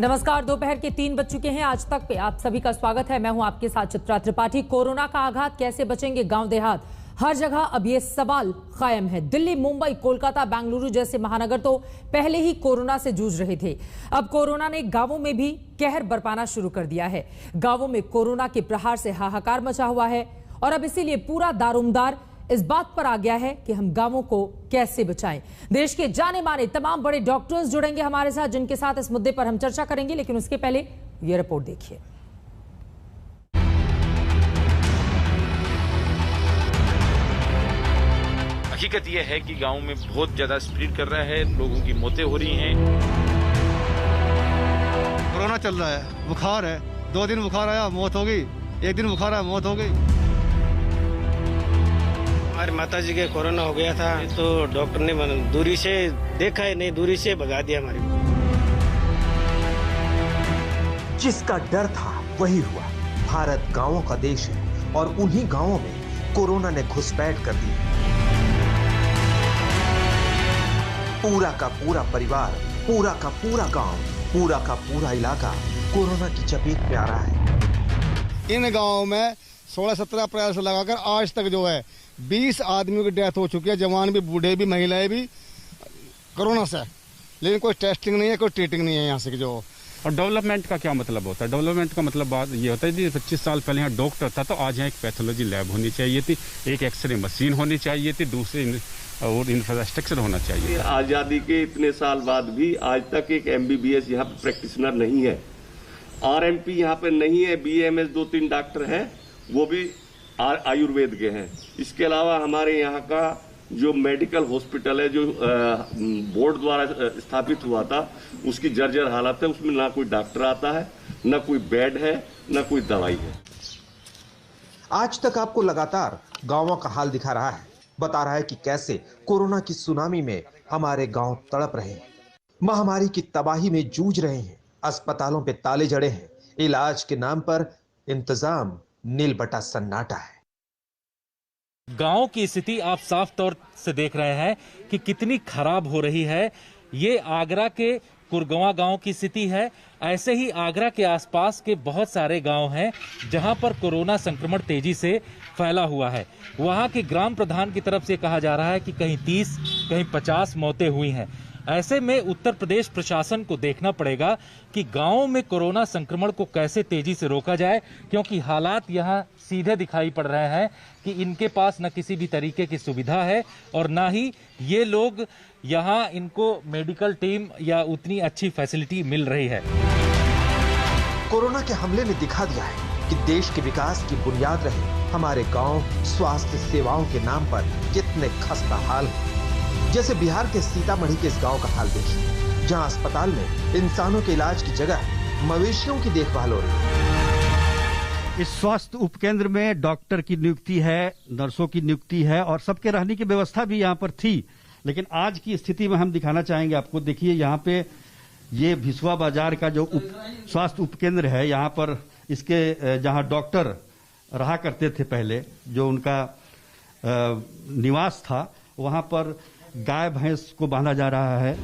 नमस्कार, दोपहर के 3 बज चुके हैं। आज तक पे आप सभी का स्वागत है। मैं हूं आपके साथ चित्रा त्रिपाठी। कोरोना का आघात, कैसे बचेंगे गांव देहात, हर जगह अब ये सवाल कायम है। दिल्ली, मुंबई, कोलकाता, बेंगलुरु जैसे महानगर तो पहले ही कोरोना से जूझ रहे थे। अब कोरोना ने गांवों में भी कहर बरपाना शुरू कर दिया है। गांवों में कोरोना के प्रहार से हाहाकार मचा हुआ है और अब इसीलिए पूरा दारोमदार इस बात पर आ गया है कि हम गांवों को कैसे बचाएं। देश के जाने माने तमाम बड़े डॉक्टर्स जुड़ेंगे हमारे साथ, जिनके साथ इस मुद्दे पर हम चर्चा करेंगे। लेकिन उसके पहले ये रिपोर्ट देखिए। हकीकत यह है कि गांव में बहुत ज्यादा स्प्रेड कर रहा है, लोगों की मौतें हो रही हैं। कोरोना चल रहा है, बुखार है, 2 दिन बुखार आया मौत हो गई, 1 दिन बुखार आया मौत हो गई। हमारी माताजी के कोरोना हो गया था तो डॉक्टर ने दूरी से देखा ही नहीं, दूरी से भगा दिया हमारी। जिसका डर था वही हुआ। भारत गांवों का देश है और उन्हीं गांवों में कोरोना ने घुसपैठ कर दी। पूरा का पूरा परिवार, पूरा का पूरा गांव, पूरा का पूरा इलाका कोरोना की चपेट में आ रहा है। इन गाँव में 16-17 अप्रैल से लगाकर आज तक जो है 20 आदमियों की डेथ हो चुकी है, जवान भी, बूढ़े भी, महिलाएं भी कोरोना से। लेकिन कोई टेस्टिंग नहीं है, कोई ट्रीटिंग नहीं है यहाँ से जो। और डेवलपमेंट का क्या मतलब होता है? डेवलपमेंट का मतलब बात ये होता है कि 25 साल पहले यहाँ डॉक्टर था तो आज यहाँ एक पैथोलॉजी लैब होनी चाहिए थी, एक एक्सरे मशीन होनी चाहिए थी, दूसरे और इंफ्रास्ट्रक्चर होना चाहिए। आजादी के इतने साल बाद भी आज तक एक MBBS यहाँ पे प्रैक्टिशनर नहीं है, RMP यहाँ पे नहीं है, BAMS 2-3 डॉक्टर हैं, वो भी आयुर्वेद के हैं। इसके अलावा हमारे यहाँ का जो मेडिकल हॉस्पिटल है, जो बोर्ड द्वारा स्थापित हुआ था, उसकी जर्जर हालत है। उसमें ना कोई डॉक्टर आता है, ना कोई बेड है, ना कोई दवाई है। आज तक आपको लगातार गांवों का हाल दिखा रहा है, बता रहा है कि कैसे कोरोना की सुनामी में हमारे गांव तड़प रहे हैं, महामारी की तबाही में जूझ रहे हैं, अस्पतालों पे ताले जड़े हैं, इलाज के नाम पर इंतजाम नील बटा सन्नाटा है। गांव की स्थिति आप साफ तौर से देख रहे हैं कि कितनी खराब हो रही है। ये आगरा के कुरगवा गांव की स्थिति है। ऐसे ही आगरा के आसपास के बहुत सारे गांव हैं जहां पर कोरोना संक्रमण तेजी से फैला हुआ है। वहां के ग्राम प्रधान की तरफ से कहा जा रहा है कि कहीं 30, कहीं 50 मौतें हुई हैं। ऐसे में उत्तर प्रदेश प्रशासन को देखना पड़ेगा कि गांवों में कोरोना संक्रमण को कैसे तेजी से रोका जाए, क्योंकि हालात यहां सीधे दिखाई पड़ रहे हैं कि इनके पास न किसी भी तरीके की सुविधा है और ना ही ये लोग यहां इनको मेडिकल टीम या उतनी अच्छी फैसिलिटी मिल रही है। कोरोना के हमले ने दिखा दिया है कि देश के विकास की बुनियाद रहे हमारे गांव स्वास्थ्य सेवाओं के नाम पर कितने खस्ता हाल है। जैसे बिहार के सीतामढ़ी के इस गांव का हाल देखिए, जहां अस्पताल में इंसानों के इलाज की जगह मवेशियों की देखभाल हो रही है। इस स्वास्थ्य उपकेंद्र में डॉक्टर की नियुक्ति है, नर्सों की नियुक्ति है और सबके रहने की व्यवस्था भी यहाँ पर थी। लेकिन आज की स्थिति में हम दिखाना चाहेंगे आपको। देखिए यहाँ पे ये भिसवा बाजार का जो स्वास्थ्य उपकेंद्र है, यहाँ पर इसके जहाँ डॉक्टर रहा करते थे पहले, जो उनका निवास था, वहाँ पर गाय भैंस को बांधा जा रहा है।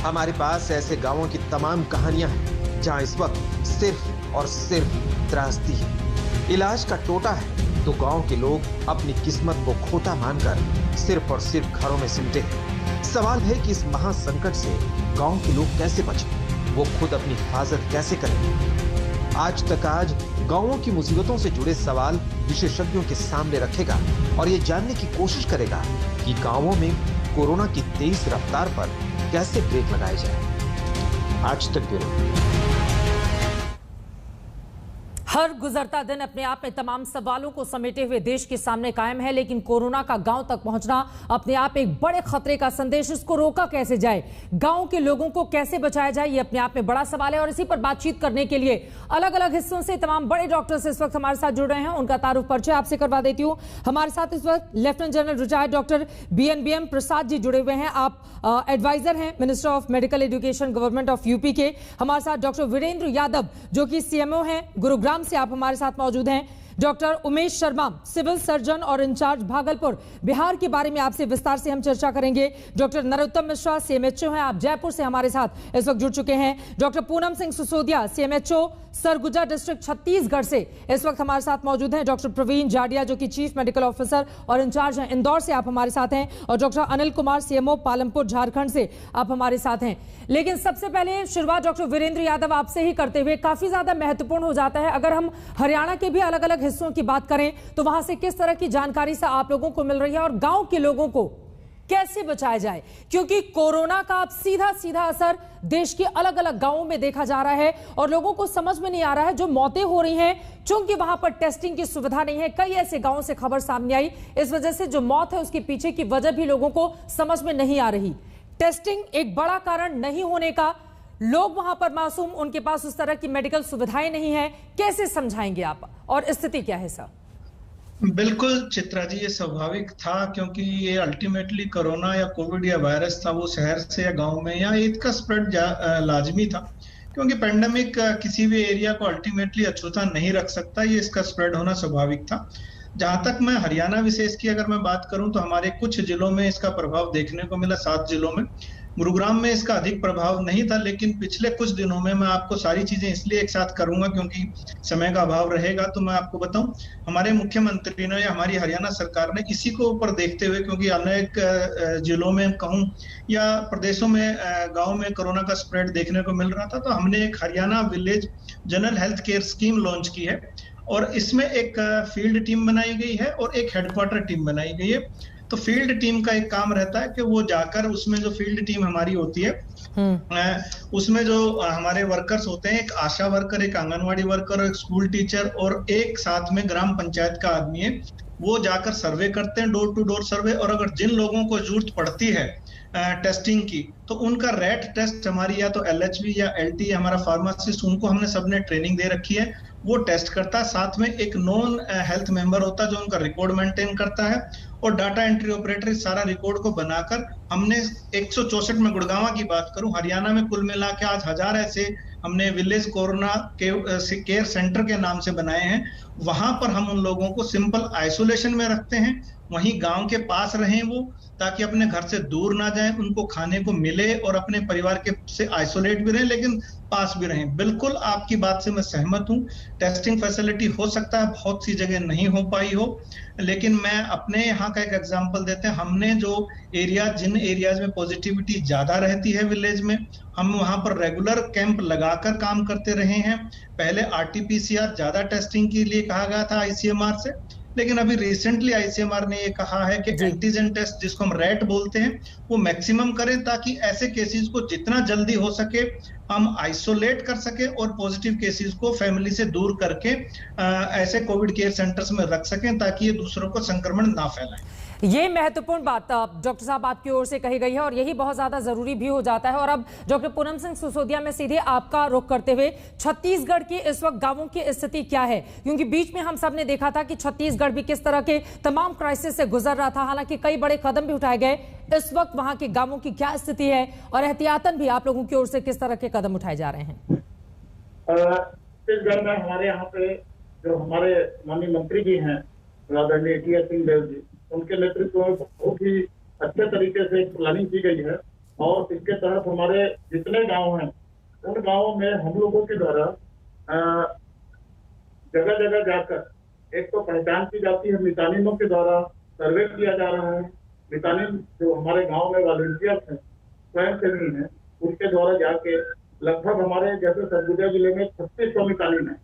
हमारे पास ऐसे गांवों की तमाम कहानियां हैं जहां इस वक्त सिर्फ और सिर्फ त्रासदी है। इलाज का टोटा है तो गांव के लोग अपनी किस्मत को खोटा मानकर सिर्फ और सिर्फ घरों में सिमटे हैं। सवाल है कि इस महासंकट से गांव के लोग कैसे बचें, वो खुद अपनी हिफाजत कैसे करें। आज गांवों की मुसीबतों से जुड़े सवाल विशेषज्ञों के सामने रखेगा और ये जानने की कोशिश करेगा कि गांवों में कोरोना की तेज रफ्तार पर कैसे ब्रेक लगाए जाए। आज तक ब्यूरो। हर गुजरता दिन अपने आप में तमाम सवालों को समेटे हुए देश के सामने कायम है, लेकिन कोरोना का गांव तक पहुंचना अपने आप एक बड़े खतरे का संदेश। इसको रोका कैसे जाए, गांव के लोगों को कैसे बचाया जाए, ये अपने आप में बड़ा सवाल है। और इसी पर बातचीत करने के लिए अलग अलग हिस्सों से तमाम बड़े डॉक्टर्स इस वक्त हमारे साथ जुड़ रहे हैं। उनका तारुफ परिचय आपसे करवा देती हूँ। हमारे साथ इस वक्त lieutenant general retired doctor BNBM Prasad ji जुड़े हुए हैं। आप एडवाइजर हैं minister of medical education government of UP के। हमारे साथ डॉक्टर वीरेंद्र यादव जो कि CMO हैं गुरुग्राम से, आप हमारे साथ मौजूद हैं। Doctor Umesh Sharma, civil surgeon और इंचार्ज भागलपुर बिहार के बारे में आपसे विस्तार से हम चर्चा करेंगे। डॉक्टर नरोत्तम मिश्रा, सीएमएचओ हैं, आप जयपुर से हमारे साथ इस वक्त जुड़ चुके हैं। Doctor Poonam Singh Sisodia, CMHO Surguja district Chhattisgarh से इस वक्त हमारे साथ मौजूद हैं। डॉक्टर प्रवीण जाडिया, जो कि चीफ मेडिकल ऑफिसर और इंचार्ज हैं इंदौर से, आप हमारे साथ हैं। और डॉक्टर अनिल कुमार, सीएमओ पालमपुर झारखंड से, आप हमारे साथ हैं। लेकिन सबसे पहले शुरुआत डॉक्टर वीरेंद्र यादव आपसे ही करते हुए, काफी ज्यादा महत्वपूर्ण हो जाता है अगर हम हरियाणा के भी अलग अलग हिस्सों की बात करें तो वहां से किस तरह की जानकारी से आप लोगों को मिल रही है और गांव के लोगों को कैसे बचाया जाए, क्योंकि कोरोना का अब सीधा सीधा असर देश के अलग अलग गांवों में देखा जा रहा है और लोगों को समझ में नहीं आ रहा है। जो मौतें हो रही हैं, चूंकि वहां पर टेस्टिंग की सुविधा नहीं है, कई ऐसे गांवों से खबर सामने आई, इस वजह से जो मौत है उसके पीछे की वजह भी लोगों को समझ में नहीं आ रही। टेस्टिंग एक बड़ा कारण नहीं होने का, लोग वहां पर मासूम, उनके पास उस तरह की मेडिकल सुविधाएं नहीं है, कैसे समझाएंगे आप और स्थिति क्या है सर? बिल्कुल चित्रा जी, ये स्वाभाविक था क्योंकि ये अल्टीमेटली कोरोना या कोविड या वायरस था, वो शहर से या गांव में या इसका स्प्रेड लाजमी था, क्योंकि पेंडेमिक किसी भी एरिया को अल्टीमेटली अछूता नहीं रख सकता, ये इसका स्प्रेड होना स्वाभाविक था। जहां तक मैं हरियाणा विशेष की अगर मैं बात करूं तो हमारे कुछ जिलों में इसका प्रभाव देखने को मिला, 7 जिलों में। गुरुग्राम में इसका अधिक प्रभाव नहीं था, लेकिन पिछले कुछ दिनों में, मैं आपको सारी चीजें इसलिए एक साथ करूंगा क्योंकि समय का अभाव रहेगा, तो मैं आपको बताऊं, हमारे मुख्यमंत्री ने या हमारी हरियाणा सरकार ने इसी को ऊपर देखते हुए, क्योंकि अनेक जिलों में कहूं या प्रदेशों में गाँव में कोरोना का स्प्रेड देखने को मिल रहा था, तो हमने एक Haryana village general health care scheme launch की है और इसमें एक फील्ड टीम बनाई गई है और एक हेडक्वार्टर टीम बनाई गई है। तो फील्ड टीम का एक काम रहता है कि वो जाकर, उसमें जो फील्ड टीम हमारी होती है उसमें जो हमारे वर्कर्स होते हैं, एक आशा वर्कर, एक आंगनवाड़ी वर्कर, एक स्कूल टीचर और एक साथ में ग्राम पंचायत का आदमी है, वो जाकर सर्वे करते हैं, डोर टू डोर सर्वे। और अगर जिन लोगों को जरूरत पड़ती है टेस्टिंग की, तो उनका रैट टेस्ट हमारी या तो LHV या LT हमारा फार्मासिस्ट, उनको हमने सबने ट्रेनिंग दे रखी है, वो टेस्ट करता है। साथ में एक नॉन हेल्थ मेंबर होता है जो उनका रिकॉर्ड मेंटेन करता है और डाटा एंट्री ऑपरेटर सारा रिकॉर्ड को बनाकर हमने 164 में, गुड़गांव की बात करूं, हरियाणा में कुल मिला के आज 1000 ऐसे हमने विलेज कोरोना केयर सेंटर के नाम से बनाए हैं। वहां पर हम उन लोगों को सिंपल आइसोलेशन में रखते हैं, वहीं गांव के पास रहें वो, ताकि अपने घर से दूर ना जाएं, उनको खाने को मिले और अपने परिवार के से आइसोलेट भी रहें लेकिन पास भी रहें। बिल्कुल आपकी बात से मैं सहमत हूं, टेस्टिंग फैसिलिटी हो सकता है बहुत सी जगह नहीं हो पाई हो, लेकिन मैं अपने यहाँ का एक एग्जांपल देते हैं। हमने जो जिन एरियाज में पॉजिटिविटी ज्यादा रहती है विलेज में, हम वहां पर रेगुलर कैंप लगाकर काम करते रहे हैं। पहले RT-PCR ज्यादा टेस्टिंग के लिए कहा गया था ICMR से, लेकिन अभी रिसेंटली ICMR ने ये कहा है कि एंटीजन टेस्ट, जिसको हम रैट बोलते हैं, वो मैक्सिमम करें ताकि ऐसे केसेस को जितना जल्दी हो सके हम आइसोलेट कर सके और पॉजिटिव केसेस को फैमिली से दूर करके ऐसे कोविड केयर सेंटर्स में रख सकें ताकि ये दूसरों को संक्रमण ना फैलाएं। ये महत्वपूर्ण बात डॉक्टर साहब आपकी ओर से कही गई है और यही बहुत ज्यादा जरूरी भी हो जाता है। और अब डॉक्टर पूनम सिंह सिसोदिया में सीधे आपका रुख करते हुए, छत्तीसगढ़ की इस वक्त गांवों की स्थिति क्या है, क्योंकि बीच में हम सब ने देखा था कि छत्तीसगढ़ भी किस तरह के तमाम क्राइसिस से गुजर रहा था, हालांकि कई बड़े कदम भी उठाए गए। इस वक्त वहां के गांवों की क्या स्थिति है और एहतियातन भी आप लोगों की ओर से किस तरह के कदम उठाए जा रहे हैं? छत्तीसगढ़ में हमारे यहाँ पे जो हमारे माननीय मंत्री जी हैं, आदरणीय टी.एस. सिंहदेव जी, उनके नेतृत्व में बहुत ही अच्छे तरीके से प्लानिंग की गई है और इसके तहत हमारे जितने गांव हैं उन गांवों में हम लोगों के द्वारा जगह जगह जाकर एक तो पहचान की जाती है, मितानिनों के द्वारा सर्वे किया जा रहा है। मितानिन जो हमारे गांव में वॉलंटियर्स हैं, स्वयंसेवी हैं, उनके द्वारा जाके लगभग हमारे जैसे सरगुजा जिले में 3600 मितानिन है।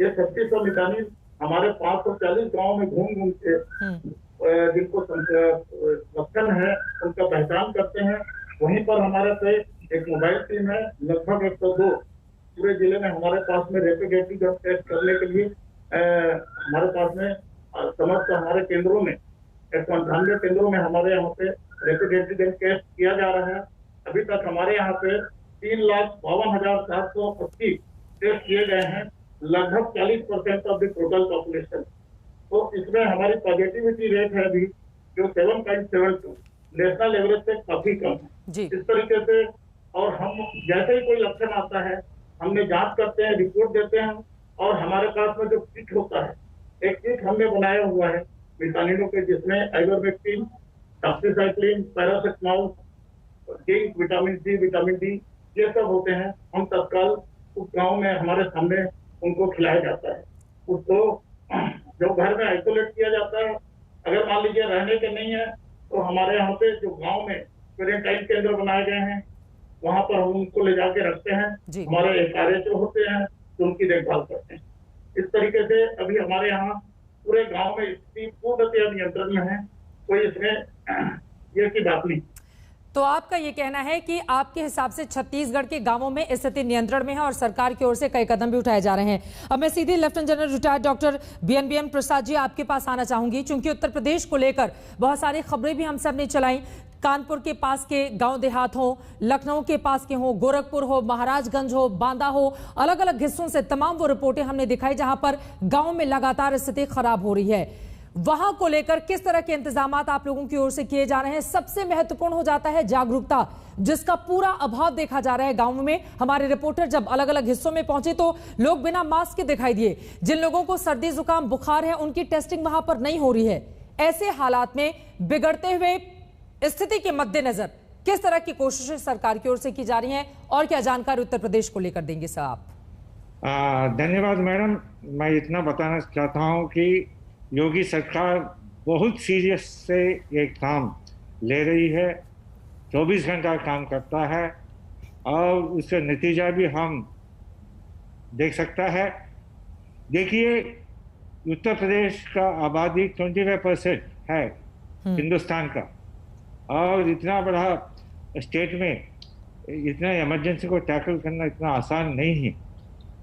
ये 3600 मितानिन हमारे 540 गाँव में घूम घूम के जिनको लक्षण है उनका पहचान करते हैं। वहीं पर हमारे पे एक मोबाइल टीम है, लगभग 102 पूरे जिले में हमारे पास में रैपिड एंटीजन टेस्ट करने के लिए हमारे पास में समस्त हमारे केंद्रों में 198 केंद्रों में हमारे यहाँ पे रैपिड एंटीजन टेस्ट किया जा रहा है। अभी तक हमारे यहाँ पे 3,52,725 टेस्ट किए गए हैं, लगभग 40% ऑफ द टोटल पॉपुलेशन। तो इसमें हमारी पॉजिटिविटी रेट है अभी जो 7.72, नेशनल एवरेज से काफी कम है। इस तरीके से, और हम जैसे ही कोई लक्षण आता है हमने जांच करते हैं, रिपोर्ट देते हैं और हमारे पास में जो किट होता है, एक किट हमने बनाया हुआ है विटामिनों के, जिसमें ivermectin, doxycycline, paracetamol, zinc, vitamin C, vitamin D ये सब होते हैं। हम तत्काल उस गांव में हमारे सामने उनको खिलाया जाता है। उसको जो घर में आइसोलेट किया जाता है, अगर मान लीजिए रहने के नहीं है तो हमारे यहाँ पे जो गांव में क्वारंटाइन केंद्र बनाए गए हैं वहां पर हम उनको ले जाके रखते हैं। हमारे कार्य जो होते हैं तो उनकी देखभाल करते हैं। इस तरीके से अभी हमारे यहाँ पूरे गांव में स्थिति पूर्णतया नियंत्रण में है, कोई इसमें ये की बात नहीं। तो आपका ये कहना है कि आपके हिसाब से छत्तीसगढ़ के गांवों में स्थिति नियंत्रण में है और सरकार की ओर से कई कदम भी उठाए जा रहे हैं। अब मैं सीधे lieutenant general retired doctor BN Prasad ji आपके पास आना चाहूंगी, क्योंकि उत्तर प्रदेश को लेकर बहुत सारी खबरें भी हम सब ने चलाई। कानपुर के पास के गांव देहात हो, लखनऊ के पास के हो, गोरखपुर हो, महाराजगंज हो, बांदा हो, अलग अलग हिस्सों से तमाम वो रिपोर्टें हमने दिखाई जहां पर गांव में लगातार स्थिति खराब हो रही है। वहां को लेकर किस तरह के इंतजाम आप लोगों की ओर से किए जा रहे हैं? सबसे महत्वपूर्ण हो जाता है जागरूकता, जिसका पूरा अभाव देखा जा रहा है गांव में। हमारे रिपोर्टर जब अलग अलग हिस्सों में पहुंचे तो लोग बिना मास्क के दिखाई दिए। जिन लोगों को सर्दी जुकाम बुखार है उनकी टेस्टिंग वहां पर नहीं हो रही है। ऐसे हालात में बिगड़ते हुए स्थिति के मद्देनजर किस तरह की कोशिशें सरकार की ओर से की जा रही हैं और क्या जानकारी उत्तर प्रदेश को लेकर देंगे सर आप? धन्यवाद मैडम। मैं इतना बताना चाहता हूं कि योगी सरकार बहुत सीरियस से ये काम ले रही है, 24 घंटा काम करता है और उसका नतीजा भी हम देख सकता है। देखिए, उत्तर प्रदेश का आबादी 25% है हिंदुस्तान का, और इतना बड़ा स्टेट में इतना इमरजेंसी को टैकल करना इतना आसान नहीं है।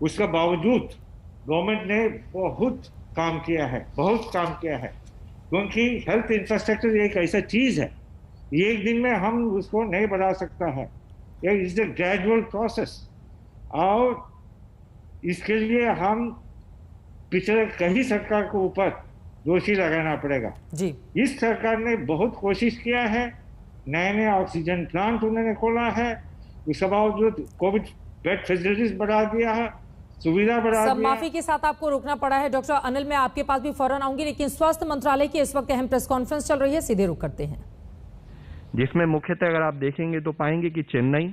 उसका बावजूद गवर्नमेंट ने बहुत काम किया है, क्योंकि हेल्थ इंफ्रास्ट्रक्चर एक ऐसा चीज है, एक दिन में हम उसको नहीं बढ़ा सकता है। इट्स अ ग्रेजुअल प्रोसेस, और इसके लिए हम पिछले कई सरकार को ऊपर दोषी लगाना पड़ेगा जी। इस सरकार ने बहुत कोशिश किया है, नए ऑक्सीजन प्लांट उन्होंने खोला है, उसके बावजूद कोविड बेड फैसिलिटीज बढ़ा दिया है, सुविधा बढ़ा दिया। माफी के साथ आपको रोकना पड़ा है। डॉक्टर अनिल, मैं आपके पास भी फौरन आऊंगी, लेकिन स्वास्थ्य मंत्रालय की इस वक्त अहम प्रेस कॉन्फ्रेंस चल रही है, सीधे रुक करते हैं, जिसमें मुख्यतः अगर आप देखेंगे तो पाएंगे कि Chennai,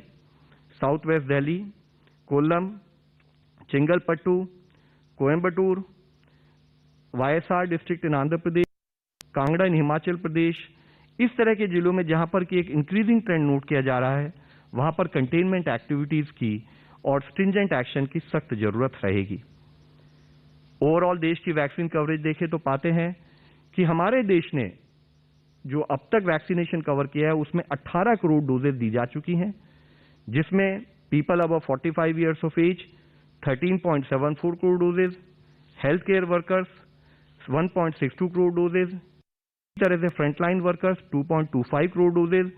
south west Delhi, Kollam, Chengalpattu, Coimbatore, YSR district in Andhra Pradesh, Kangra in Himachal Pradesh, इस तरह के जिलों में जहां पर कि एक इंक्रीजिंग ट्रेंड नोट किया जा रहा है, वहां पर कंटेनमेंट एक्टिविटीज की और स्ट्रिंजेंट एक्शन की सख्त जरूरत रहेगी। ओवरऑल देश की वैक्सीन कवरेज देखें तो पाते हैं कि हमारे देश ने जो अब तक वैक्सीनेशन कवर किया है उसमें 18 करोड़ डोजेज दी जा चुकी हैं, जिसमें people above 45 years of age 13.74 crore doses, health care workers 1.62 crore doses, इस तरह से फ्रंटलाइन वर्कर्स 2.25 करोड़ डोजेज,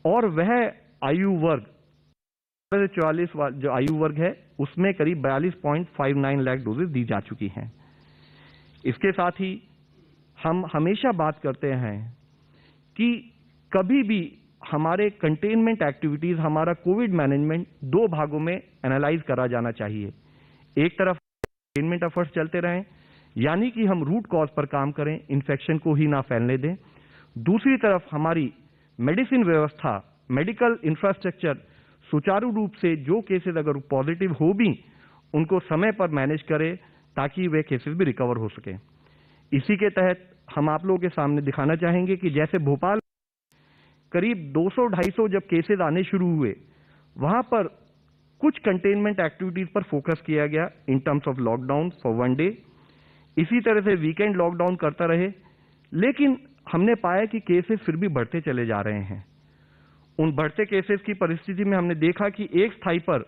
और वह आयु वर्ग 44 जो आयु वर्ग है उसमें करीब 42.59 लाख डोजेज दी जा चुकी हैं। इसके साथ ही हम हमेशा बात करते हैं कि कभी भी हमारे कंटेनमेंट एक्टिविटीज, हमारा कोविड मैनेजमेंट 2 भागों में एनालाइज करा जाना चाहिए। एक तरफ कंटेनमेंट एफर्ट्स चलते रहें, यानी कि हम रूट कॉज पर काम करें, इन्फेक्शन को ही ना फैलने दें। दूसरी तरफ हमारी मेडिसिन व्यवस्था, मेडिकल इंफ्रास्ट्रक्चर सुचारू रूप से जो केसेस अगर पॉजिटिव हो भी उनको समय पर मैनेज करें ताकि वे केसेस भी रिकवर हो सके। इसी के तहत हम आप लोगों के सामने दिखाना चाहेंगे कि जैसे भोपाल करीब 200-250 जब केसेस आने शुरू हुए, वहां पर कुछ कंटेनमेंट एक्टिविटीज पर फोकस किया गया in terms of lockdown for 1 day. इसी तरह से वीकेंड लॉकडाउन करता रहे, लेकिन हमने पाया कि केसेस फिर भी बढ़ते चले जा रहे हैं। उन बढ़ते केसेस की परिस्थिति में हमने देखा कि एक स्थाई पर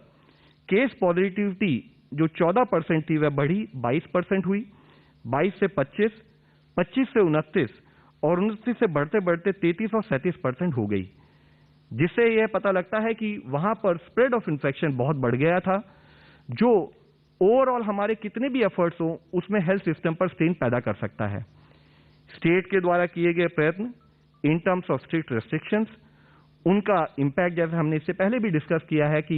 केस पॉजिटिविटी जो 14% थी वह बढ़ी 22% हुई, 22 से 25, 25 से 29 और 29 से बढ़ते बढ़ते 33 और 37% हो गई, जिससे यह पता लगता है कि वहां पर स्प्रेड ऑफ इन्फेक्शन बहुत बढ़ गया था, जो ओवरऑल हमारे कितने भी एफर्ट्स हो उसमें हेल्थ सिस्टम पर स्ट्रेन पैदा कर सकता है। स्टेट के द्वारा किए गए प्रयत्न in terms of strict restrictions, उनका इंपैक्ट जैसे हमने इससे पहले भी डिस्कस किया है कि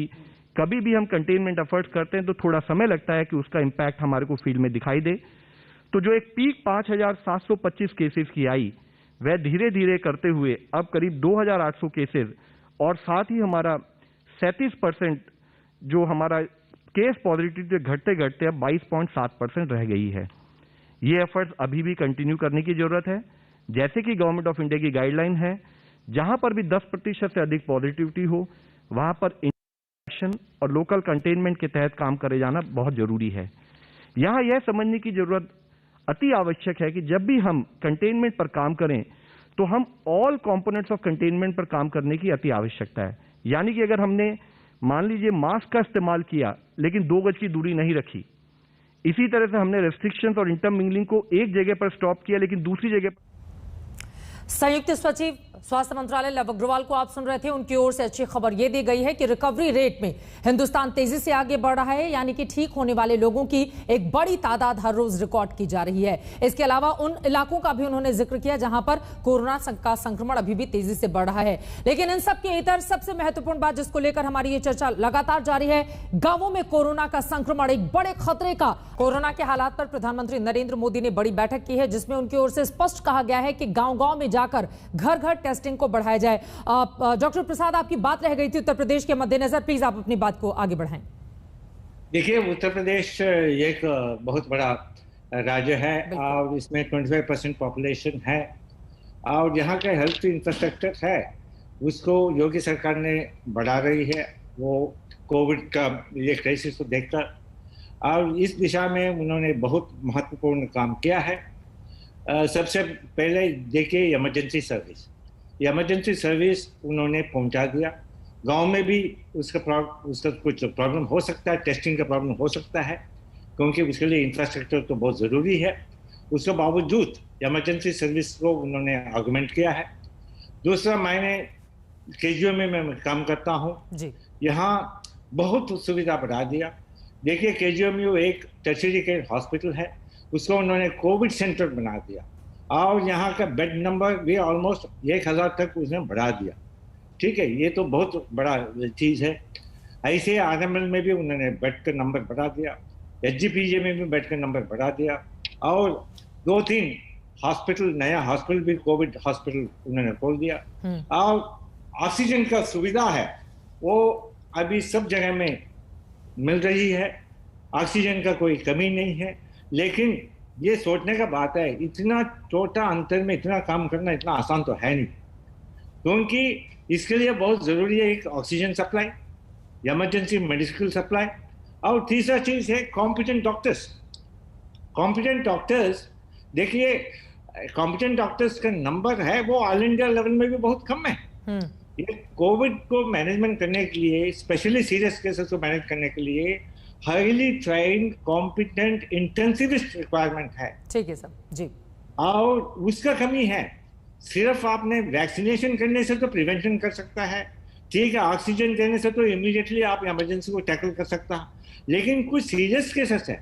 कभी भी हम कंटेनमेंट एफर्ट्स करते हैं तो थोड़ा समय लगता है कि उसका इंपैक्ट हमारे को फील्ड में दिखाई दे। तो जो एक पीक 5,725 केसेस की आई, वह धीरे धीरे करते हुए अब करीब 2,800 केसेस, और साथ ही हमारा 37% जो हमारा केस पॉजिटिविटी घटते घटते अब 22.7% रह गई है। ये एफर्ट्स अभी भी कंटिन्यू करने की जरूरत है। जैसे कि गवर्नमेंट ऑफ इंडिया की गाइडलाइन है, जहां पर भी 10% से अधिक पॉजिटिविटी हो, वहां पर इंजेक्शन और लोकल कंटेनमेंट के तहत काम करे जाना बहुत जरूरी है। यहां यह समझने की जरूरत अति आवश्यक है कि जब भी हम कंटेनमेंट पर काम करें तो हम ऑल कंपोनेंट्स ऑफ कंटेनमेंट पर काम करने की अति आवश्यकता है। यानी कि अगर हमने मान लीजिए मास्क का इस्तेमाल किया लेकिन 2 गज की दूरी नहीं रखी, इसी तरह से हमने रेस्ट्रिक्शंस और इंटरमिंगलिंग को एक जगह पर स्टॉप किया लेकिन दूसरी जगह। संयुक्त सचिव स्वास्थ्य मंत्रालय लव अग्रवाल को आप सुन रहे थे। उनकी ओर से अच्छी खबर यह दी गई है कि रिकवरी रेट में हिंदुस्तान तेजी से आगे बढ़ रहा है, यानी कि ठीक होने वाले लोगों की एक बड़ी तादाद हर रोज रिकॉर्ड की जा रही है। इसके अलावा उन इलाकों का भी उन्होंने जिक्र किया जहां पर कोरोना का संक्रमण अभी भी तेजी से बढ़ रहा है। लेकिन इन सबके इतर सबसे महत्वपूर्ण बात जिसको लेकर हमारी ये चर्चा लगातार जारी है, गांवों में कोरोना का संक्रमण एक बड़े खतरे का। कोरोना के हालात पर प्रधानमंत्री नरेंद्र मोदी ने बड़ी बैठक की है जिसमें उनकी ओर से स्पष्ट कहा गया है कि गांव-गांव में जाकर घर घर टेस्टिंग को बढ़ाया जाए। डॉक्टर प्रसाद, आपकी बात रह गई थी उत्तर प्रदेश के मद्देनजर, प्लीज आप अपनी बात को आगे बढ़ाएं। देखिए, उत्तर प्रदेश एक बहुत बड़ा राज्य है और इसमें 25% पॉपुलेशन है और यहाँ का हेल्थ इंफ्रास्ट्रक्चर है उसको योगी सरकार ने बढ़ा रही है, वो कोविड का ये क्राइसिस को देखकर, और इस दिशा में उन्होंने बहुत महत्वपूर्ण काम किया है। सबसे पहले देखिए इमरजेंसी सर्विस उन्होंने पहुंचा दिया। गांव में भी उसका कुछ प्रॉब्लम हो सकता है, टेस्टिंग का प्रॉब्लम हो सकता है क्योंकि उसके लिए इंफ्रास्ट्रक्चर तो बहुत ज़रूरी है। उसके बावजूद इमरजेंसी सर्विस को उन्होंने आर्गुमेंट किया है। दूसरा, मैंने केजीओ में मैं काम करता हूँ, यहाँ बहुत सुविधा बढ़ा दिया। देखिए, केजीओ में एक टर्शियरी केयर हॉस्पिटल है, उसको उन्होंने कोविड सेंटर बना दिया और यहाँ का बेड नंबर भी ऑलमोस्ट 1,000 तक उसने बढ़ा दिया। ठीक है, ये तो बहुत बड़ा चीज़ है। ऐसे आरएमएल में भी उन्होंने बेड का नंबर बढ़ा दिया, एचजीपीजे में भी बेड का नंबर बढ़ा दिया और 2-3 हॉस्पिटल, नया हॉस्पिटल भी कोविड हॉस्पिटल उन्होंने खोल दिया। और ऑक्सीजन का सुविधा है वो अभी सब जगह में मिल रही है, ऑक्सीजन का कोई कमी नहीं है। लेकिन ये सोचने का बात है, इतना छोटा अंतर में इतना काम करना इतना आसान तो है नहीं, क्योंकि इसके लिए बहुत ज़रूरी है एक oxygen supply, emergency medical supply, और तीसरा चीज़ है कॉम्पिटेंट डॉक्टर्स। कॉम्पिटेंट डॉक्टर्स, देखिए कॉम्पिटेंट डॉक्टर्स का नंबर है वो ऑल इंडिया लेवल में भी बहुत कम है। ये कोविड को मैनेजमेंट करने के लिए, स्पेशली सीरियस केसेस को मैनेज करने के लिए highly trained competent intensivist requirement है। ठीक है सर जी, और उसका कमी है। सिर्फ आपने वैक्सीनेशन करने से तो प्रिवेंशन कर सकता है, ठीक है, ऑक्सीजन देने से तो इमीडिएटली आप इमरजेंसी को टैकल कर सकता है, लेकिन कुछ सीरियस केसेस है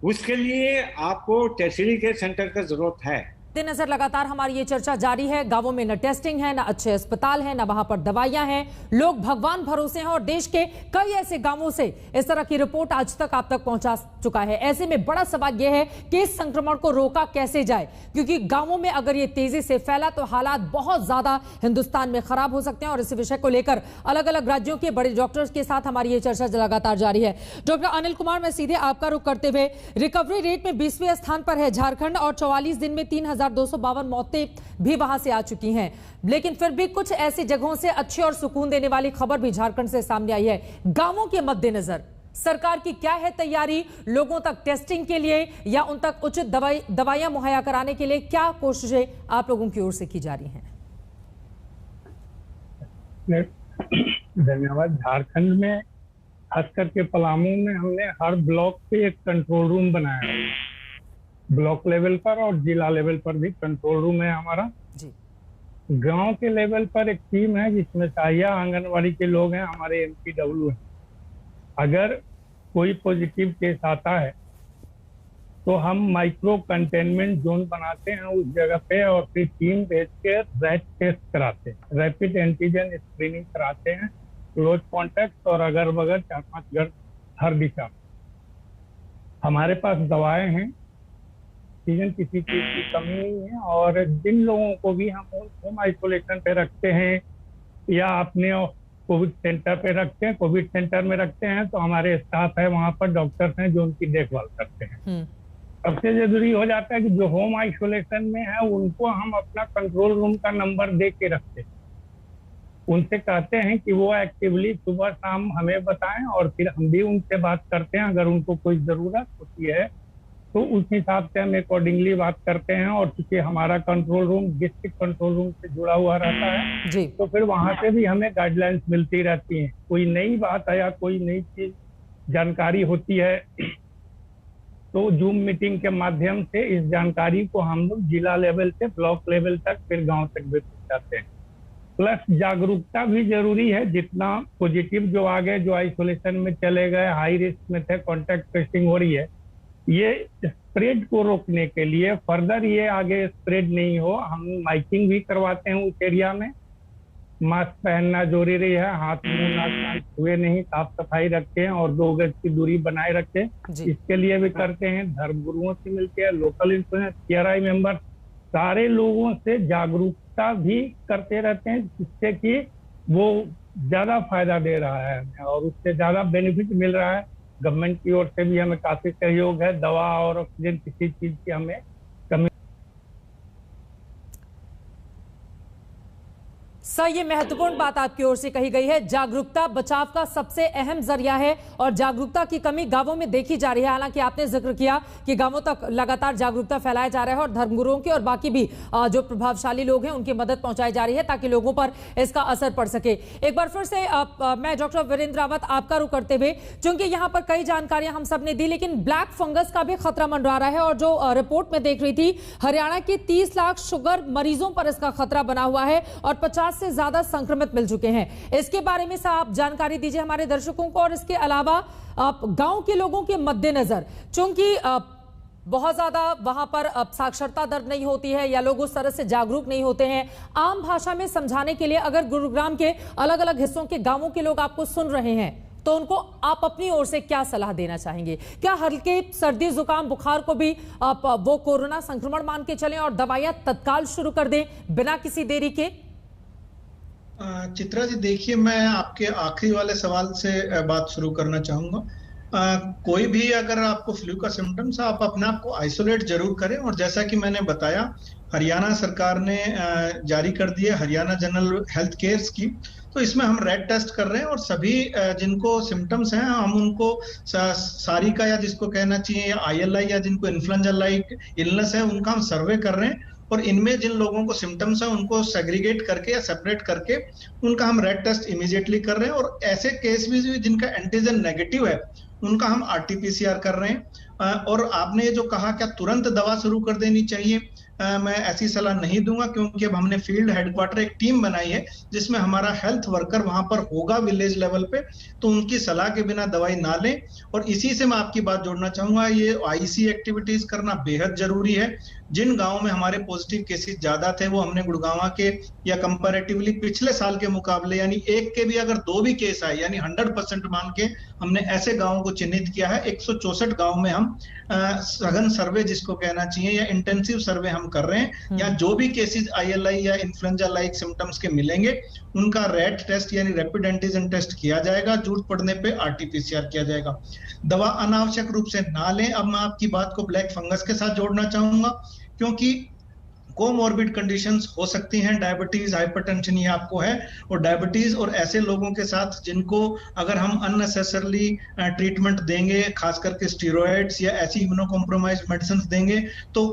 उसके लिए आपको टर्शियरी केयर सेंटर का जरूरत है। नजर लगातार हमारी ये चर्चा जारी है। गांवों में न टेस्टिंग है, न अच्छे अस्पताल हैं, न वहां पर दवाइयां हैं, लोग भगवान भरोसे हैं और देश के कई ऐसे गांवों से इस तरह की रिपोर्ट आज तक आप तक पहुंचा चुका है। ऐसे में बड़ा सवाल यह है कि इस संक्रमण को रोका कैसे जाए, क्योंकि गांवों में अगर ये तेजी से फैला तो हालात बहुत ज्यादा हिंदुस्तान में खराब हो सकते हैं। और इस विषय को लेकर अलग अलग राज्यों के बड़े डॉक्टर्स के साथ हमारी ये चर्चा लगातार जारी है। डॉक्टर अनिल कुमार, मैं सीधे आपका रुख करते हुए, रिकवरी रेट में 20वें स्थान पर है झारखंड और 44 दिन में 3,252 मौतें भी वहां से आ चुकी हैं, लेकिन फिर भी कुछ ऐसी जगहों से अच्छी और सुकून देने वाली खबर भी झारखंड से सामने आई है। गांवों के मद्देनजर सरकार की क्या है तैयारी, लोगों तक टेस्टिंग के लिए या उन तक उचित दवाइयां मुहैया कराने के लिए क्या कोशिशें आप लोगों की ओर से की जा रही हैं? धन्यवाद। झारखंड में खास करके पलामू में हमने हर ब्लॉक पे एक कंट्रोल रूम बनाया है, ब्लॉक लेवल पर और जिला लेवल पर भी कंट्रोल रूम है हमारा जी। गांव के लेवल पर एक टीम है जिसमें सहायिया आंगनवाड़ी के लोग हैं, हमारे MPW हैं। अगर कोई पॉजिटिव केस आता है तो हम माइक्रो कंटेनमेंट जोन बनाते हैं उस जगह पे और फिर टीम भेज के रैट टेस्ट कराते हैं, रैपिड एंटीजन स्क्रीनिंग कराते हैं, क्लोज कॉन्टेक्ट और अगर बगैर 4-5 घर हर दिशा। हमारे पास दवाएं हैं ऑक्सीजन किसी चीज की कमी नहीं है। और जिन लोगों को भी हम होम आइसोलेशन पे रखते हैं या अपने कोविड सेंटर पे रखते हैं, कोविड सेंटर में रखते हैं, तो हमारे स्टाफ है वहाँ पर, डॉक्टर्स हैं जो उनकी देखभाल करते हैं। सबसे जरूरी हो जाता है कि जो होम आइसोलेशन में है उनको हम अपना कंट्रोल रूम का नंबर दे के रखते हैं, उनसे कहते हैं कि वो एक्टिवली सुबह शाम हमें बताएं और फिर हम भी उनसे बात करते हैं। अगर उनको कोई जरूरत होती है तो उस हिसाब से हम अकॉर्डिंगली बात करते हैं। और चूंकि हमारा control room district control room से जुड़ा हुआ रहता है जी, तो फिर वहां से भी हमें गाइडलाइंस मिलती रहती हैं। कोई नई बात है या कोई नई चीज जानकारी होती है तो जूम मीटिंग के माध्यम से इस जानकारी को हम लोग जिला लेवल से ब्लॉक लेवल तक फिर गांव तक भी पहुंचाते हैं। प्लस जागरूकता भी जरूरी है। जितना पॉजिटिव जो आ गए, जो आइसोलेशन में चले गए, हाई रिस्क में थे, कॉन्टैक्ट ट्रेसिंग हो रही है, ये स्प्रेड को रोकने के लिए फर्दर ये आगे स्प्रेड नहीं हो, हम माइकिंग भी करवाते हैं उस एरिया में। मास्क पहनना जरूरी है, हाथ मुंह नाक कान छुए नहीं, साफ सफाई रखें और 2 गज की दूरी बनाए रखें। इसके लिए भी करते हैं। धर्म गुरुओं से मिलते हैं, लोकल इन्फ्लुएंस, CRI मेंबर, सारे लोगों से जागरूकता भी करते रहते हैं, जिससे कि वो ज्यादा फायदा दे रहा है और उससे ज्यादा बेनिफिट मिल रहा है। गवर्नमेंट की ओर से भी हमें काफी सहयोग है। दवा और ऑक्सीजन किसी चीज की हमें कमी। सर, ये महत्वपूर्ण बात आपकी ओर से कही गई है। जागरूकता बचाव का सबसे अहम जरिया है और जागरूकता की कमी गांवों में देखी जा रही है। हालांकि आपने जिक्र किया कि गांवों तक लगातार जागरूकता फैलाया जा रहा है और धर्मगुरुओं की और बाकी भी जो प्रभावशाली लोग हैं उनकी मदद पहुंचाई जा रही है ताकि लोगों पर इसका असर पड़ सके। एक बार फिर से मैं डॉक्टर वीरेंद्र रावत आपका रुख करते हुए, क्योंकि यहाँ पर कई जानकारियां हम सब ने दी, लेकिन ब्लैक फंगस का भी खतरा मंडरा रहा है और जो रिपोर्ट में देख रही थी, हरियाणा के 30 लाख शुगर मरीजों पर इसका खतरा बना हुआ है और 50 से ज्यादा संक्रमित मिल चुके हैं। इसके बारे में आप जानकारी दीजिए हमारे दर्शकों को। और इसके अलावा गांव के लोगों के मद्देनजर, चूंकि बहुत ज्यादा वहां पर साक्षरता दर नहीं होती है या लोग उस तरह से जागरूक नहीं होते हैं, आम भाषा में समझाने के लिए अगर गुरुग्राम के अलग अलग हिस्सों के गांवों के लोग आपको सुन रहे हैं तो उनको आप अपनी ओर से क्या सलाह देना चाहेंगे? क्या हल्के सर्दी जुकाम बुखार को भी वो कोरोना संक्रमण मान के चलें और दवाइयां तत्काल शुरू कर दें बिना किसी देरी के? चित्रा जी, देखिए, मैं आपके आखिरी वाले सवाल से बात शुरू करना चाहूंगा। कोई भी अगर आपको फ्लू का सिम्टम्स, आप अपने आप को आइसोलेट जरूर करें। और जैसा कि मैंने बताया, हरियाणा सरकार ने जारी कर दी है Haryana general health care scheme, तो इसमें हम रैट टेस्ट कर रहे हैं और सभी जिनको सिम्टम्स हैं हम उनको सारी का या जिसको कहना चाहिए या ILI या जिनको इन्फ्लुएंजा लाइक इलनेस है उनका हम सर्वे कर रहे हैं। और इनमें जिन लोगों को सिम्टम्स है उनको सेग्रीगेट करके या सेपरेट करके उनका हम रैट टेस्ट इमीडिएटली कर रहे हैं। और ऐसे केस भी जिनका एंटीजन नेगेटिव है उनका हम RT-PCR कर रहे हैं। और आपने जो कहा क्या तुरंत दवा शुरू कर देनी चाहिए, मैं ऐसी सलाह नहीं दूंगा, क्योंकि अब हमने फील्ड हेडक्वार्टर एक टीम बनाई है जिसमें हमारा हेल्थ वर्कर वहां पर होगा विलेज लेवल पे, तो उनकी सलाह के बिना दवाई ना लें। और इसी से मैं आपकी बात जोड़ना चाहूंगा, ये IC एक्टिविटीज करना बेहद जरूरी है। जिन गांवों में हमारे पॉजिटिव केसेस ज्यादा थे वो हमने गुड़गांव के या कंपैरेटिवली पिछले साल के मुकाबले यानी एक के भी अगर 2 भी केस आए यानी 100% मान के हमने ऐसे गांवों को चिन्हित किया है। 164 गांव में हम सघन सर्वे जिसको कहना चाहिए या इंटेंसिव सर्वे हम कर रहे हैं। या जो भी केसेस ILI या इन्फ्लुएंजा लाइक सिम्टम्स के मिलेंगे उनका रैट टेस्ट यानी रैपिड एंटीजन टेस्ट किया जाएगा, जरूरत पड़ने पे RT-PCR किया जाएगा। दवा अनावश्यक रूप से ना लें। अब मैं आपकी बात को ब्लैक फंगस के साथ जोड़ना चाहूंगा, क्योंकि कोमॉर्बिड कंडीशंस हो सकती हैं, डायबिटीज, हाइपरटेंशन ये आपको है, और डायबिटीज और ऐसे लोगों के साथ जिनको अगर हम अननेसेसरली ट्रीटमेंट देंगे, खास करके स्टेरॉइड्स या ऐसी इम्यूनोकॉम्प्रोमाइज्ड मेडिसिन देंगे तो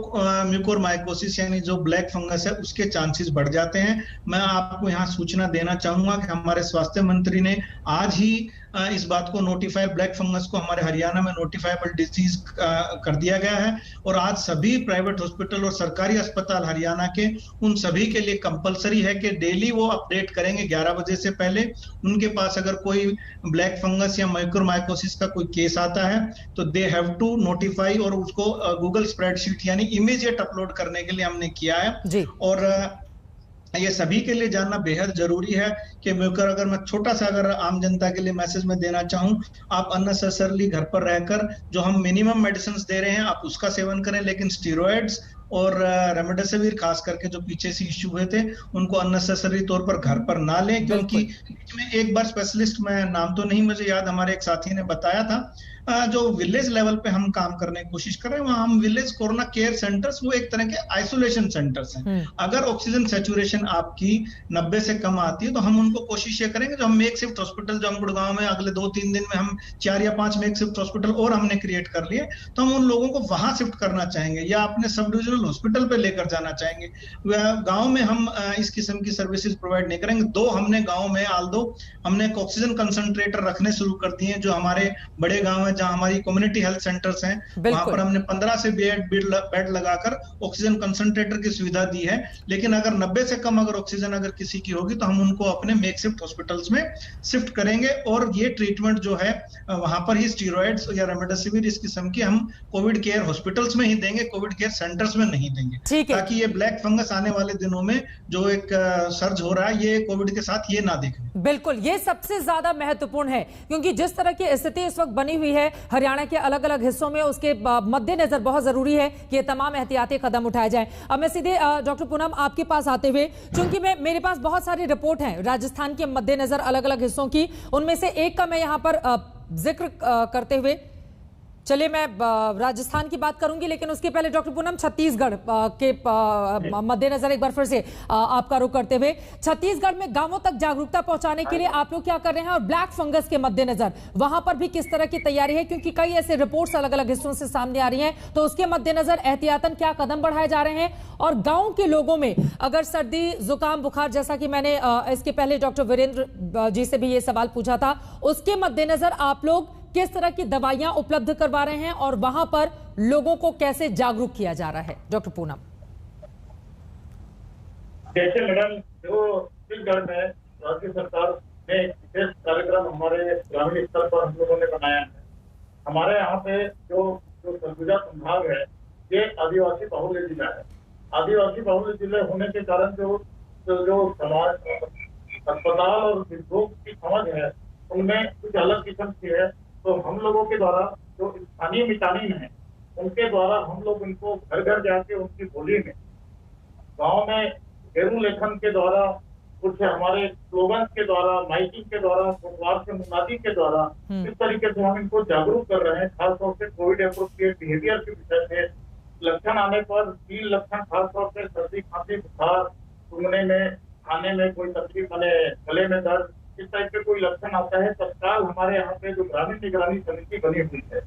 म्यूकोरमाइकोसिस यानी जो ब्लैक फंगस है उसके चांसेस बढ़ जाते हैं। मैं आपको यहाँ सूचना देना चाहूंगा कि हमारे स्वास्थ्य मंत्री ने आज ही इस बात को नोटिफाई, ब्लैक फंगस को हमारे हरियाणा में नोटिफाइबल डिजीज कर दिया गया है। और आज सभी प्राइवेट हॉस्पिटल और सरकारी अस्पताल हरियाणा के उन सभी के लिए कंपलसरी है कि डेली वो अपडेट करेंगे 11 बजे से पहले। उनके पास अगर कोई ब्लैक फंगस या म्यूकोरमाइकोसिस का कोई केस आता है तो दे हैव टू नोटिफाई, और उसको गूगल स्प्रेडशीट यानी इमीडिएट अपलोड करने के लिए हमने किया है। और ये सभी के लिए जानना बेहद जरूरी है कि अगर मैं छोटा सा अगर आम जनता के लिए मैसेज में देना चाहूं, आप अननेसेसरली घर पर रहकर जो हम मिनिमम मेडिसिन दे रहे हैं आप उसका सेवन करें, लेकिन स्टीरॉयड्स और रेमडेसिविर खास करके जो पीछे से इश्यू हुए थे उनको अननेसेसरी तौर पर घर पर ना लें, क्योंकि में एक बार स्पेशलिस्ट, में नाम तो नहीं मुझे याद, हमारे एक साथी ने बताया था, जो विलेज लेवल पे हम काम करने की कोशिश कर रहे हैं, वहां हम विलेज कोरोना केयर सेंटर्स, वो एक तरह के आइसोलेशन सेंटर्स हैं। अगर ऑक्सीजन सैचुरेशन आपकी 90 से कम आती है तो हम उनको कोशिश ये करेंगे, जो हम मेक शिफ्ट हॉस्पिटल जो हम गुड़गांव में अगले 2-3 दिन में हम 4 या 5 मेक शिफ्ट हॉस्पिटल और हमने क्रिएट कर लिए, तो हम उन लोगों को वहां शिफ्ट करना चाहेंगे या अपने सब डिविजनल हॉस्पिटल पे लेकर जाना चाहेंगे। गांव में हम इस किस्म की सर्विसेज प्रोवाइड नहीं करेंगे। हमने गांव में हमने एक ऑक्सीजन कंसंट्रेटर रखने शुरू कर दिए हैं, जो हमारे बड़े गांव है जहां हमारी कम्युनिटी हेल्थ सेंटर्स हैं, वहां पर हमने 15 से बेड लगाकर ऑक्सीजन कंसंट्रेटर की सुविधा दी है। लेकिन अगर 90 से कम अगर ऑक्सीजन अगर किसी की होगी तो हम उनको अपने मेक शिफ्ट हॉस्पिटल्स में शिफ्ट करेंगे, और ये ट्रीटमेंट जो है वहां पर ही स्टीरॉयड्स या रेमडेसिविर इस किस्म की हम कोविड केयर हॉस्पिटल्स में ही देंगे, कोविड केयर सेंटर्स में नहीं देंगे, ताकि ये ब्लैक फंगस आने वाले दिनों में जो एक सर्ज हो रहा है ये कोविड के साथ ये ना देखें। बिल्कुल, ये सबसे ज्यादा महत्वपूर्ण है, क्योंकि जिस तरह की स्थिति इस वक्त बनी हुई है हरियाणा के अलग अलग हिस्सों में, उसके मद्देनजर बहुत जरूरी है कि ये तमाम एहतियाती कदम उठाए जाएं। अब मैं सीधे डॉक्टर पूनम आपके पास आते हुए, क्योंकि मेरे पास बहुत सारी रिपोर्ट हैं राजस्थान के मद्देनजर अलग अलग हिस्सों की, उनमें से एक का मैं यहां पर जिक्र करते हुए, चलिए मैं राजस्थान की बात करूंगी, लेकिन उसके पहले डॉक्टर पूनम छत्तीसगढ़ के मद्देनजर एक बार फिर से आपका रुख करते हुए, छत्तीसगढ़ में गांवों तक जागरूकता पहुंचाने के लिए आप लोग क्या कर रहे हैं, और ब्लैक फंगस के मद्देनजर वहां पर भी किस तरह की तैयारी है, क्योंकि कई ऐसे रिपोर्ट्स अलग अलग हिस्सों से सामने आ रही हैं, तो उसके मद्देनजर एहतियातन क्या कदम बढ़ाए जा रहे हैं, और गांव के लोगों में अगर सर्दी जुकाम बुखार, जैसा कि मैंने इसके पहले डॉक्टर वीरेंद्र जी से भी ये सवाल पूछा था, उसके मद्देनजर आप लोग किस तरह की दवाइयां उपलब्ध करवा रहे हैं और वहां पर लोगों को कैसे जागरूक किया जा रहा है? डॉक्टर पूनम। जैसे मैडम, जो छत्तीसगढ़ में राज्य सरकार ने विशेष कार्यक्रम हमारे ग्रामीण स्तर पर हम लोगों ने बनाया है। हमारे यहाँ पे जो सरगुजा संभाग है ये आदिवासी बहुल्य जिला है। आदिवासी बहुल्य जिले होने के कारण जो समाज, अस्पताल और उद्योग की समझ है उनमें कुछ अलग किस्म की है। तो हम लोगों के द्वारा जो स्थानीय मितानिन है उनके द्वारा हम लोग उनको घर घर जाके उनकी बोली में, गांव में गेरू लेखन के द्वारा, कुछ हमारे स्लोगन के द्वारा, माइकिंग के द्वारा, बुधवार से मुनादी के द्वारा इस तरीके से हम इनको जागरूक कर रहे हैं। खासतौर से कोविड एप्रोप्रिएट बिहेवियर के विषय में लक्षण आने पर 3 लक्षण, खासतौर से सर्दी, खांसी, बुखार, सूंघने में, खाने में कोई तकलीफ, गले में दर्द, इस टाइप के कोई लक्षण आता है, तत्काल हमारे यहाँ पे जो ग्रामीण निगरानी समिति बनी हुई है,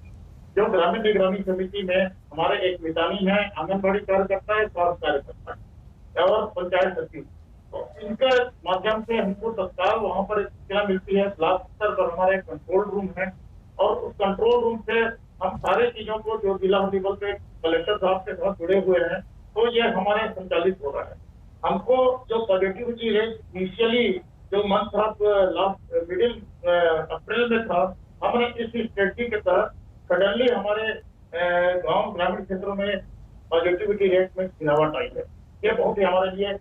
जो ग्रामीण निगरानी समिति में हमारे एक मितानी है, आंगनबाड़ी कार्यकर्ता है, स्वास्थ्य कार्यकर्ता है और पंचायत सचिव, तो इनके माध्यम से हमको तत्काल वहाँ पर सूचना मिलती है। ब्लॉक स्तर पर हमारे कंट्रोल रूम है और उस कंट्रोल रूम से हम सारे चीजों को जो जिला लेवल पे कलेक्टर साहब के साथ जुड़े हुए हैं, तो ये हमारे संचालित हो रहा है। हमको जो पॉजिटिविटी रेट इनिशियली जो मंथ ऑफ लास्ट मिडिल अप्रैल में था, हमने इस स्ट्रेटजी के तहत सडनली हमारे गांव ग्रामीण क्षेत्रों में पॉजिटिविटी रेट में गिरावट आई है। ये बहुत ही हमारे लिए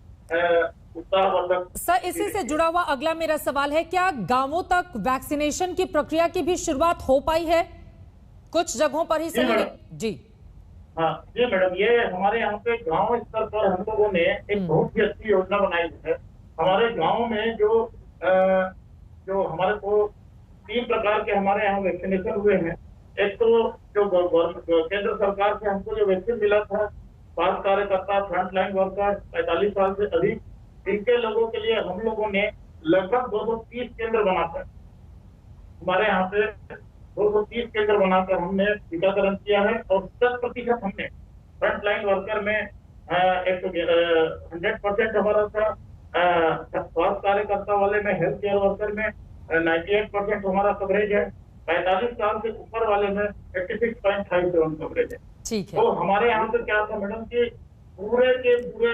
उत्साहवर्धक। सर, इसी से जुड़ा हुआ अगला मेरा सवाल है, क्या गांवों तक वैक्सीनेशन की प्रक्रिया की भी शुरुआत हो पाई है? कुछ जगहों पर ही सही जी। हाँ जी मैडम, ये हमारे यहाँ पे गांव स्तर पर हम लोगों ने एक बहुत ही अच्छी योजना बनाई है। हमारे गांव में जो हमारे को 3 प्रकार के हमारे यहाँ वैक्सीनेशन हुए हैं। एक तो जो केंद्र सरकार से हमको जो वैक्सीन मिला था, स्वास्थ्य कार्यकर्ता, फ्रंटलाइन वर्कर 45 साल से अधिक, इनके लोगों के लिए हम लोगों ने लगभग 230 केंद्र बनाकर, हमारे यहाँ पे 230 केंद्र बनाकर हमने टीकाकरण किया है और 100% हमने फ्रंटलाइन वर्कर में 100% हमारा था, स्वास्थ्य कार्यकर्ता वाले में, हेल्थ केयर वर्कर में 98% हमारा कवरेज है, 45 साल से ऊपर वाले में 86.57 कवरेज है। ठीक है। तो हमारे यहाँ पे क्या था मैडम कि पूरे के पूरे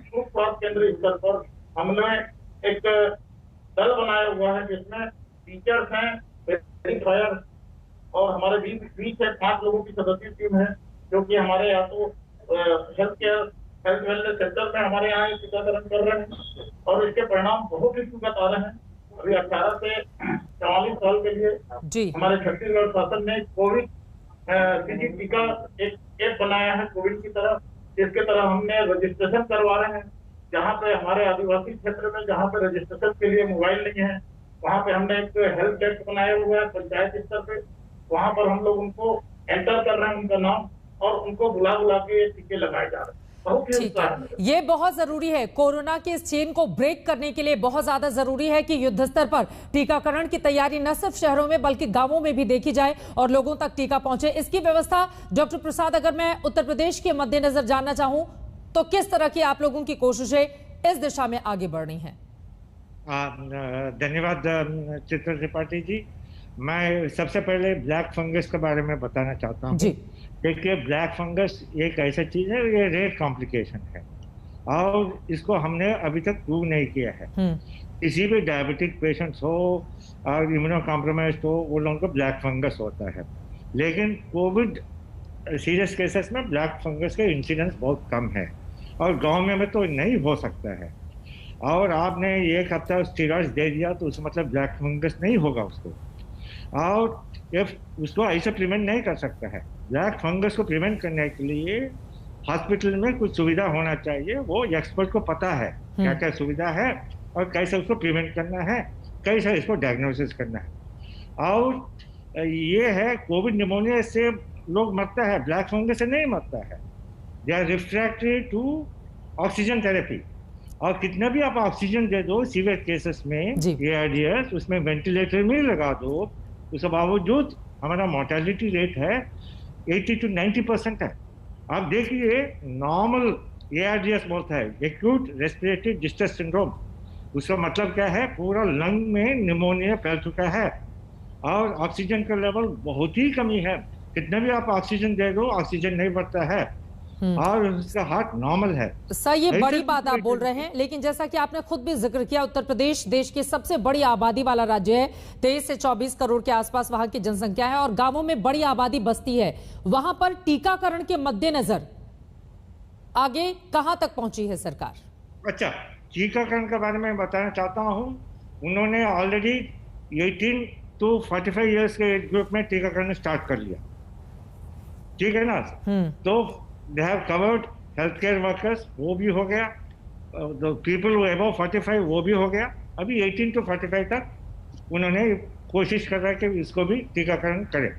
स्वास्थ्य केंद्र स्तर पर हमने एक दल बनाया हुआ है जिसमें टीचर्स हैं, वेरीफायर और हमारे बीच से 5 लोगों की सदस्य टीम है, जो कि हमारे यहाँ तो health care health wellness centre में हमारे यहाँ टीकाकरण कर रहे हैं और इसके परिणाम बहुत ही सुखद आ रहे हैं। अभी 18 से 44 साल के लिए हमारे छत्तीसगढ़ शासन ने कोविड सीजी टीका एक ऐप बनाया है कोविड की तरह, जिसके तरह हमने रजिस्ट्रेशन करवा रहे हैं। जहाँ पे हमारे आदिवासी क्षेत्र में जहाँ पे रजिस्ट्रेशन के लिए मोबाइल नहीं है, वहाँ पे हमने एक हेल्प डेस्क बनाया हुआ है पंचायत स्तर पे। वहाँ पर हम लोग उनको एंटर कर रहे हैं उनका नाम और उनको बुला के ये टीके लगाए जा रहे हैं। ठीक है, ये बहुत जरूरी है। कोरोना के इस चेन को ब्रेक करने के लिए बहुत ज्यादा जरूरी है कि युद्ध स्तर पर टीकाकरण की तैयारी न सिर्फ शहरों में बल्कि गांवों में भी देखी जाए और लोगों तक टीका पहुंचे। इसकी व्यवस्था डॉक्टर प्रसाद, अगर मैं उत्तर प्रदेश के मद्देनजर जानना चाहूं तो किस तरह की आप लोगों की कोशिशें इस दिशा में आगे बढ़ रही हैं? धन्यवाद चित्रा त्रिपाठी जी। मैं सबसे पहले ब्लैक फंगस के बारे में बताना चाहता हूँ। देखिए, ब्लैक फंगस एक ऐसा चीज है, ये रेयर कॉम्प्लिकेशन है और इसको हमने अभी तक प्रूव नहीं किया है। किसी भी डायबिटिक पेशेंट्स हो और इम्यूनो कॉम्प्रोमाइज्ड हो, वो लोगों को ब्लैक फंगस होता है। लेकिन कोविड सीरियस केसेस में ब्लैक फंगस के इंसिडेंस बहुत कम है और गांव में तो नहीं हो सकता है। और आपने एक हफ्ता स्टीरॉइड्स दे दिया तो उसका मतलब ब्लैक फंगस नहीं होगा उसको, और उसको ऐसे प्रिवेंट नहीं कर सकता है। ब्लैक फंगस को प्रिवेंट करने के लिए हॉस्पिटल में कुछ सुविधा होना चाहिए। वो एक्सपर्ट को पता है क्या क्या सुविधा है और कैसे उसको प्रिवेंट करना है, कैसे इसको डायग्नोसिस करना है। और ये है, कोविड निमोनिया से लोग मरता है, ब्लैक फंगस से नहीं मरता है। They are refractory to oxygen therapy. और कितना भी आप ऑक्सीजन दे दो सीवियर केसेस में, ARDS, उसमें वेंटिलेटर में लगा दो, उसके बावजूद हमारा मोर्टेलिटी रेट है 80 to 90% है। आप देखिए, नॉर्मल ARDS बोलता है एक्यूट रेस्पिरेटरी डिस्ट्रेस सिंड्रोम। उसका मतलब क्या है, पूरा लंग में निमोनिया फैल चुका है और ऑक्सीजन का लेवल बहुत ही कमी है। कितना भी आप ऑक्सीजन दे दो, ऑक्सीजन नहीं बढ़ता है और उसका हार्ट नॉर्मल है। सर, ये बड़ी बात आप बोल रहे हैं, लेकिन जैसा कि आपने खुद भी जिक्र किया, उत्तर प्रदेश देश की सबसे बड़ी आबादी वाला राज्य है। 23 से 24 करोड़ के आसपास वहां की जनसंख्या है और गांवों में बड़ी आबादी बसती है। वहां पर टीकाकरण के मद्देनजर आगे कहां तक पहुंची है सरकार? अच्छा, टीकाकरण के बारे में बताना चाहता हूं। उन्होंने ऑलरेडी 18 to 45 ईयर्स के ग्रुप में टीकाकरण स्टार्ट कर लिया, ठीक है ना। तो they have covered healthcare workers, वो भी हो गया, the people who above 45 वो भी हो गया। अभी 18 to 45 तक उन्होंने कोशिश कर रहा है कि इसको भी टीकाकरण करें।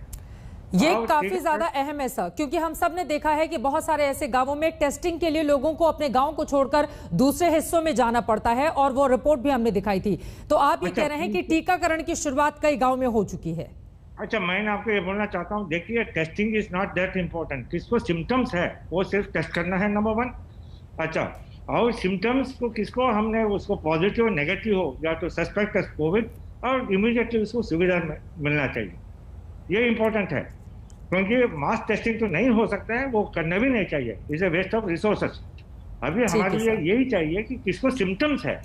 ये काफी ज्यादा अहम है सर, क्योंकि हम सब ने देखा है कि बहुत सारे ऐसे गांवों में टेस्टिंग के लिए लोगों को अपने गांव को छोड़कर दूसरे हिस्सों में जाना पड़ता है और वो रिपोर्ट भी हमने दिखाई थी। तो आप ये कह रहे हैं कि टीकाकरण की शुरुआत कई गाँव में हो चुकी है? अच्छा, मैं आपको ये बोलना चाहता हूँ, देखिए, testing is not that important. किसको सिम्टम्स है वो सिर्फ टेस्ट करना है, नंबर 1। अच्छा, और सिम्टम्स को किसको हमने उसको पॉजिटिव नेगेटिव हो या तो सस्पेक्ट एज कोविड, और इमीडिएटली उसको सुविधा मिलना चाहिए। ये इंपॉर्टेंट है, क्योंकि मास टेस्टिंग तो नहीं हो सकता है, वो करना भी नहीं चाहिए। Is a waste of resources. अभी हमारे लिए यही चाहिए कि किसको सिम्टम्स है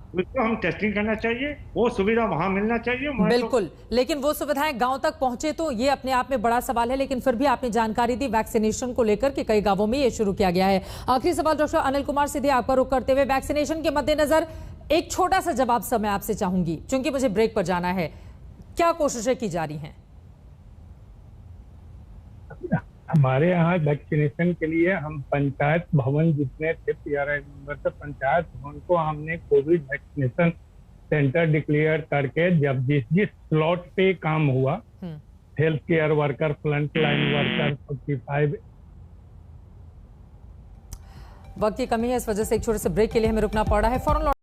उसको हम टेस्टिंग करना चाहिए, वो सुविधा वहां मिलना चाहिए। बिल्कुल, लेकिन वो सुविधाएं गांव तक पहुंचे तो ये अपने आप में बड़ा सवाल है। लेकिन फिर भी आपने जानकारी दी वैक्सीनेशन को लेकर कि कई गांवों में ये शुरू किया गया है। आखिरी सवाल डॉक्टर अनिल कुमार, सीधे आपका रुख करते हुए, वैक्सीनेशन के मद्देनजर एक छोटा सा जवाब सर मैं आपसे चाहूंगी, क्योंकि मुझे ब्रेक पर जाना है। क्या कोशिशें की जा रही हैं? हमारे यहाँ वैक्सीनेशन के लिए हम पंचायत भवन जितने थे PRI मेंबर से, पंचायत भवन को हमने कोविड वैक्सीनेशन सेंटर डिक्लेयर करके, जब जिस जिस स्लॉट पे काम हुआ, health care worker, front line worker, 45। वक्त की कमी है, इस वजह से एक छोटे से ब्रेक के लिए हमें रुकना पड़ रहा है। फौरन